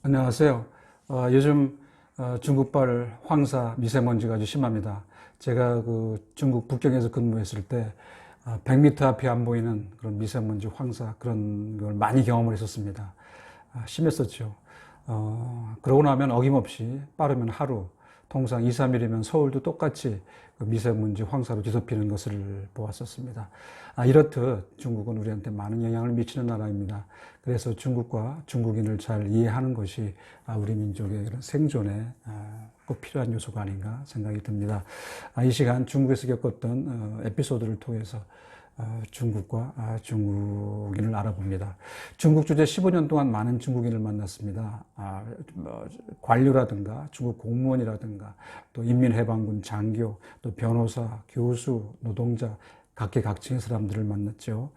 안녕하세요. 요즘 중국발 황사 미세먼지가 아주 심합니다. 제가 중국 북경에서 근무했을 때 100m 앞이 안 보이는 그런 미세먼지 황사 그런 걸 많이 경험을 했었습니다. 심했었죠. 그러고 나면 어김없이 빠르면 하루, 통상 2, 3일이면 서울도 똑같이 그 미세먼지 황사로 뒤덮이는 것을 보았었습니다. 이렇듯 중국은 우리한테 많은 영향을 미치는 나라입니다. 그래서 중국과 중국인을 잘 이해하는 것이 우리 민족의 생존에 꼭 필요한 요소가 아닌가 생각이 듭니다. 이 시간 중국에서 겪었던 에피소드를 통해서 중국과 중국인을 알아봅니다. 중국 주재 15년 동안 많은 중국인을 만났습니다. 관료라든가 중국 공무원이라든가 또 인민해방군 장교, 또 변호사, 교수, 노동자, 각계각층의 사람들을 만났죠.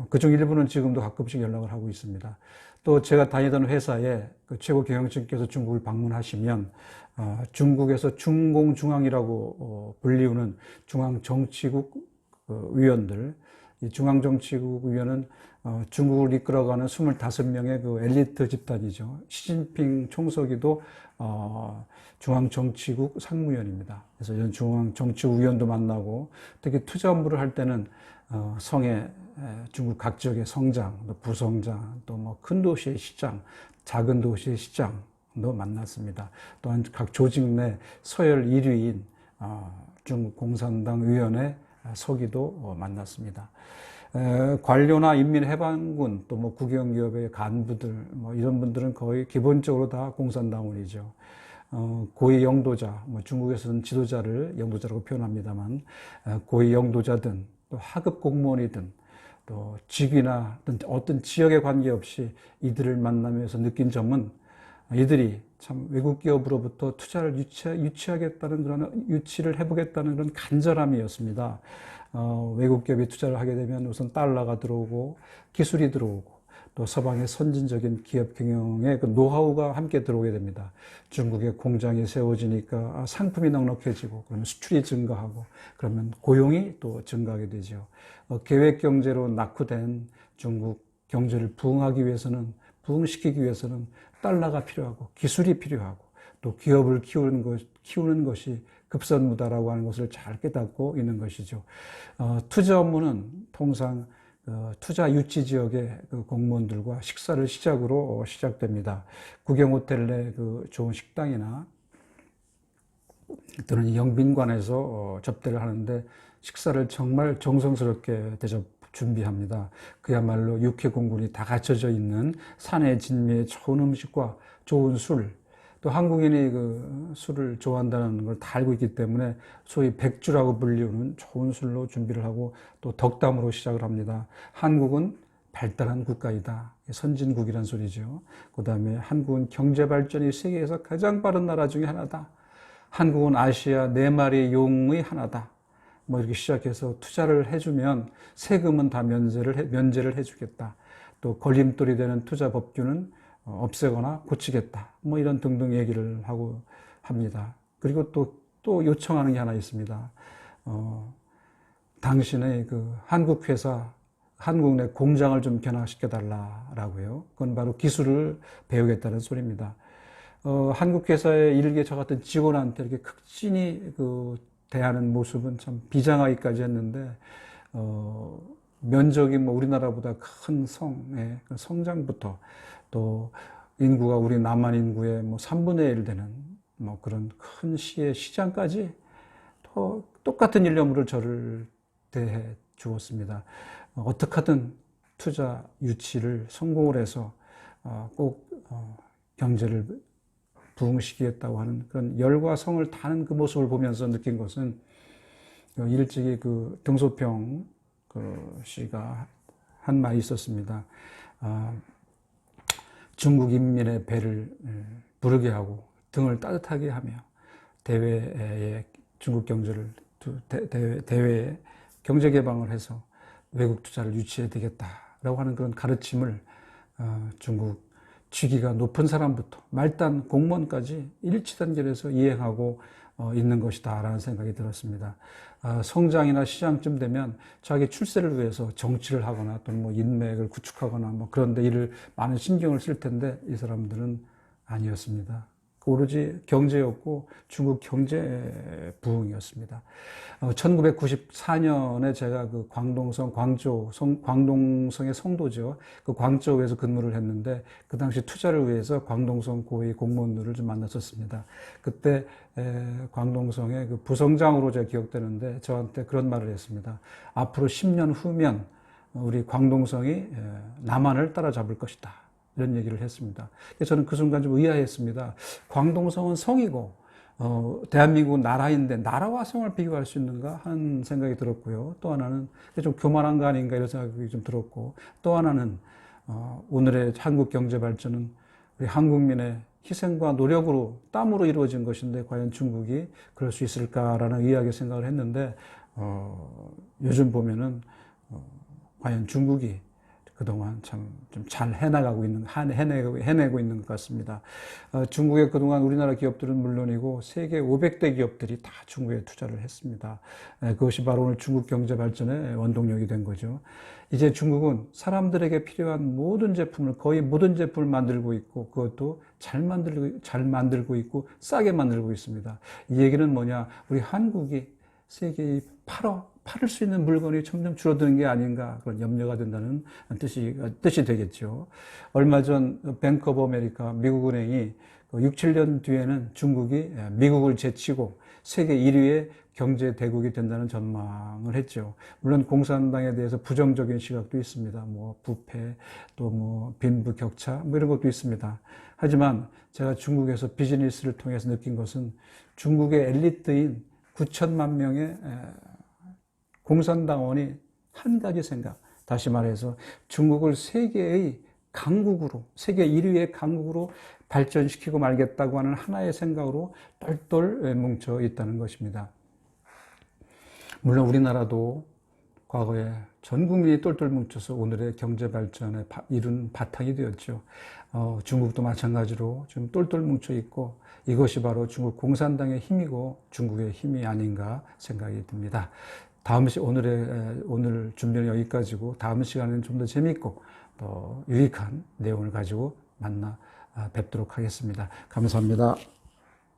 그중 일부는 지금도 가끔씩 연락을 하고 있습니다. 또 제가 다니던 회사에 그 최고 경영층께서 중국을 방문하시면 중국에서 중공중앙이라고 불리우는 중앙정치국 위원들, 이 중앙정치국 위원은 중국을 이끌어가는 25명의 그 엘리트 집단이죠. 시진핑 총서기도 중앙정치국 상무위원입니다. 그래서 이런 중앙정치국 위원도 만나고, 특히 투자 업무를 할 때는 성의 중국 각 지역의 성장, 또 부성장, 또 뭐 큰 도시의 시장, 작은 도시의 시장도 만났습니다. 또한 각 조직 내 서열 1위인 중국 공산당 위원회 서기도 만났습니다. 관료나 인민해방군 또 뭐 국영기업의 간부들 뭐 이런 분들은 거의 기본적으로 다 공산당원이죠. 고위 영도자, 뭐 중국에서는 지도자를 영도자라고 표현합니다만 고위 영도자든 또 하급 공무원이든 또 직위나 어떤 지역에 관계없이 이들을 만나면서 느낀 점은 이들이 참 외국 기업으로부터 투자를 유치하겠다는 그런 유치를 해보겠다는 그런 간절함이었습니다. 외국 기업이 투자를 하게 되면 우선 달러가 들어오고 기술이 들어오고 또 서방의 선진적인 기업 경영의 그 노하우가 함께 들어오게 됩니다. 중국에 공장이 세워지니까 상품이 넉넉해지고 그러면 수출이 증가하고 그러면 고용이 또 증가하게 되죠. 계획 경제로 낙후된 중국 경제를 부흥시키기 위해서는 달러가 필요하고 기술이 필요하고 또 기업을 키우는 것이 급선무다라고 하는 것을 잘 깨닫고 있는 것이죠. 투자 업무는 통상 투자 유치 지역의 그 공무원들과 식사를 시작으로 시작됩니다. 국영호텔 내 그 좋은 식당이나 또는 영빈관에서 접대를 하는데 식사를 정말 정성스럽게 준비합니다. 그야말로 육해 공군이 다 갖춰져 있는 산의 진미의 좋은 음식과 좋은 술, 또 한국인이 그 술을 좋아한다는 걸 다 알고 있기 때문에 소위 백주라고 불리우는 좋은 술로 준비를 하고 또 덕담으로 시작을 합니다. 한국은 발달한 국가이다. 선진국이란 소리죠. 그 다음에 한국은 경제 발전이 세계에서 가장 빠른 나라 중에 하나다. 한국은 아시아 4마리 용의 하나다. 뭐 이렇게 시작해서 투자를 해주면 세금은 다 면제를 해주겠다. 또 걸림돌이 되는 투자 법규는 없애거나 고치겠다. 뭐 이런 등등 얘기를 하고 합니다. 그리고 또 요청하는 게 하나 있습니다. 당신의 그 한국 회사, 한국 내 공장을 좀 변화시켜달라라고요. 그건 바로 기술을 배우겠다는 소리입니다. 한국 회사에 일개 저 같은 직원한테 이렇게 극진히 대하는 모습은 참 비장하기까지 했는데, 면적이 뭐 우리나라보다 큰 성의 성장부터 또 인구가 우리 남한 인구의 뭐 3분의 1 되는 뭐 그런 큰 시의 시장까지 또 똑같은 일념으로 저를 대해 주었습니다. 어떻게 하든 투자 유치를 성공을 해서 꼭 경제를 부흥시키겠다고 하는 그런 열과 성을 다하는 그 모습을 보면서 느낀 것은 일찍이 그 등소평 씨가 한 말이 있었습니다. 중국 인민의 배를 부르게 하고 등을 따뜻하게 하며 대외에 중국 경제를 대외에 경제 개방을 해서 외국 투자를 유치해야 되겠다라고 하는 그런 가르침을 중국 직위가 높은 사람부터 말단 공무원까지 일치단결해서 이행하고 있는 것이다라는 생각이 들었습니다. 성장이나 시장쯤 되면 자기 출세를 위해서 정치를 하거나 또는 뭐 인맥을 구축하거나 뭐 그런 데 일을 많은 신경을 쓸 텐데 이 사람들은 아니었습니다. 오로지 경제였고 중국 경제 부흥이었습니다. 1994년에 제가 그 광동성, 광동성의 성도죠. 그 광저우에서 근무를 했는데 그 당시 투자를 위해서 광동성 고위 공무원들을 좀 만났었습니다. 그때 광동성의 그 부성장으로 제가 기억되는데 저한테 그런 말을 했습니다. 앞으로 10년 후면 우리 광동성이 남한을 따라잡을 것이다. 이런 얘기를 했습니다. 저는 그 순간 좀 의아했습니다. 광동성은 성이고 대한민국은 나라인데 나라와 성을 비교할 수 있는가 하는 생각이 들었고요. 또 하나는 좀 교만한 거 아닌가 이런 생각이 좀 들었고, 또 하나는 오늘의 한국 경제 발전은 우리 한국민의 희생과 노력으로 땀으로 이루어진 것인데 과연 중국이 그럴 수 있을까라는 의아하게 생각을 했는데 요즘 보면은 과연 중국이 그동안 참 좀 잘 해내고 있는 것 같습니다. 중국의 그동안 우리나라 기업들은 물론이고 세계 500대 기업들이 다 중국에 투자를 했습니다. 그것이 바로 오늘 중국 경제 발전의 원동력이 된 거죠. 이제 중국은 사람들에게 필요한 모든 제품을, 거의 모든 제품을 만들고 있고 그것도 잘 만들고 있고 싸게 만들고 있습니다. 이 얘기는 뭐냐? 우리 한국이 세계에 팔을 수 있는 물건이 점점 줄어드는 게 아닌가 그런 염려가 된다는 뜻이 되겠죠. 얼마 전 뱅크 오브 아메리카 미국은행이 6, 7년 뒤에는 중국이 미국을 제치고 세계 1위의 경제 대국이 된다는 전망을 했죠. 물론 공산당에 대해서 부정적인 시각도 있습니다. 뭐 부패, 또 뭐 빈부격차, 뭐 이런 것도 있습니다. 하지만 제가 중국에서 비즈니스를 통해서 느낀 것은 중국의 엘리트인 9천만 명의 공산당원이 한 가지 생각, 다시 말해서 중국을 세계의 강국으로, 세계 1위의 강국으로 발전시키고 말겠다고 하는 하나의 생각으로 똘똘 뭉쳐 있다는 것입니다. 물론 우리나라도 과거에 전 국민이 똘똘 뭉쳐서 오늘의 경제 발전에 이룬 바탕이 되었죠. 중국도 마찬가지로 좀 똘똘 뭉쳐 있고 이것이 바로 중국 공산당의 힘이고 중국의 힘이 아닌가 생각이 듭니다. 오늘 준비는 여기까지고 다음 시간에는 좀 더 재미있고 더 유익한 내용을 가지고 만나 뵙도록 하겠습니다. 감사합니다.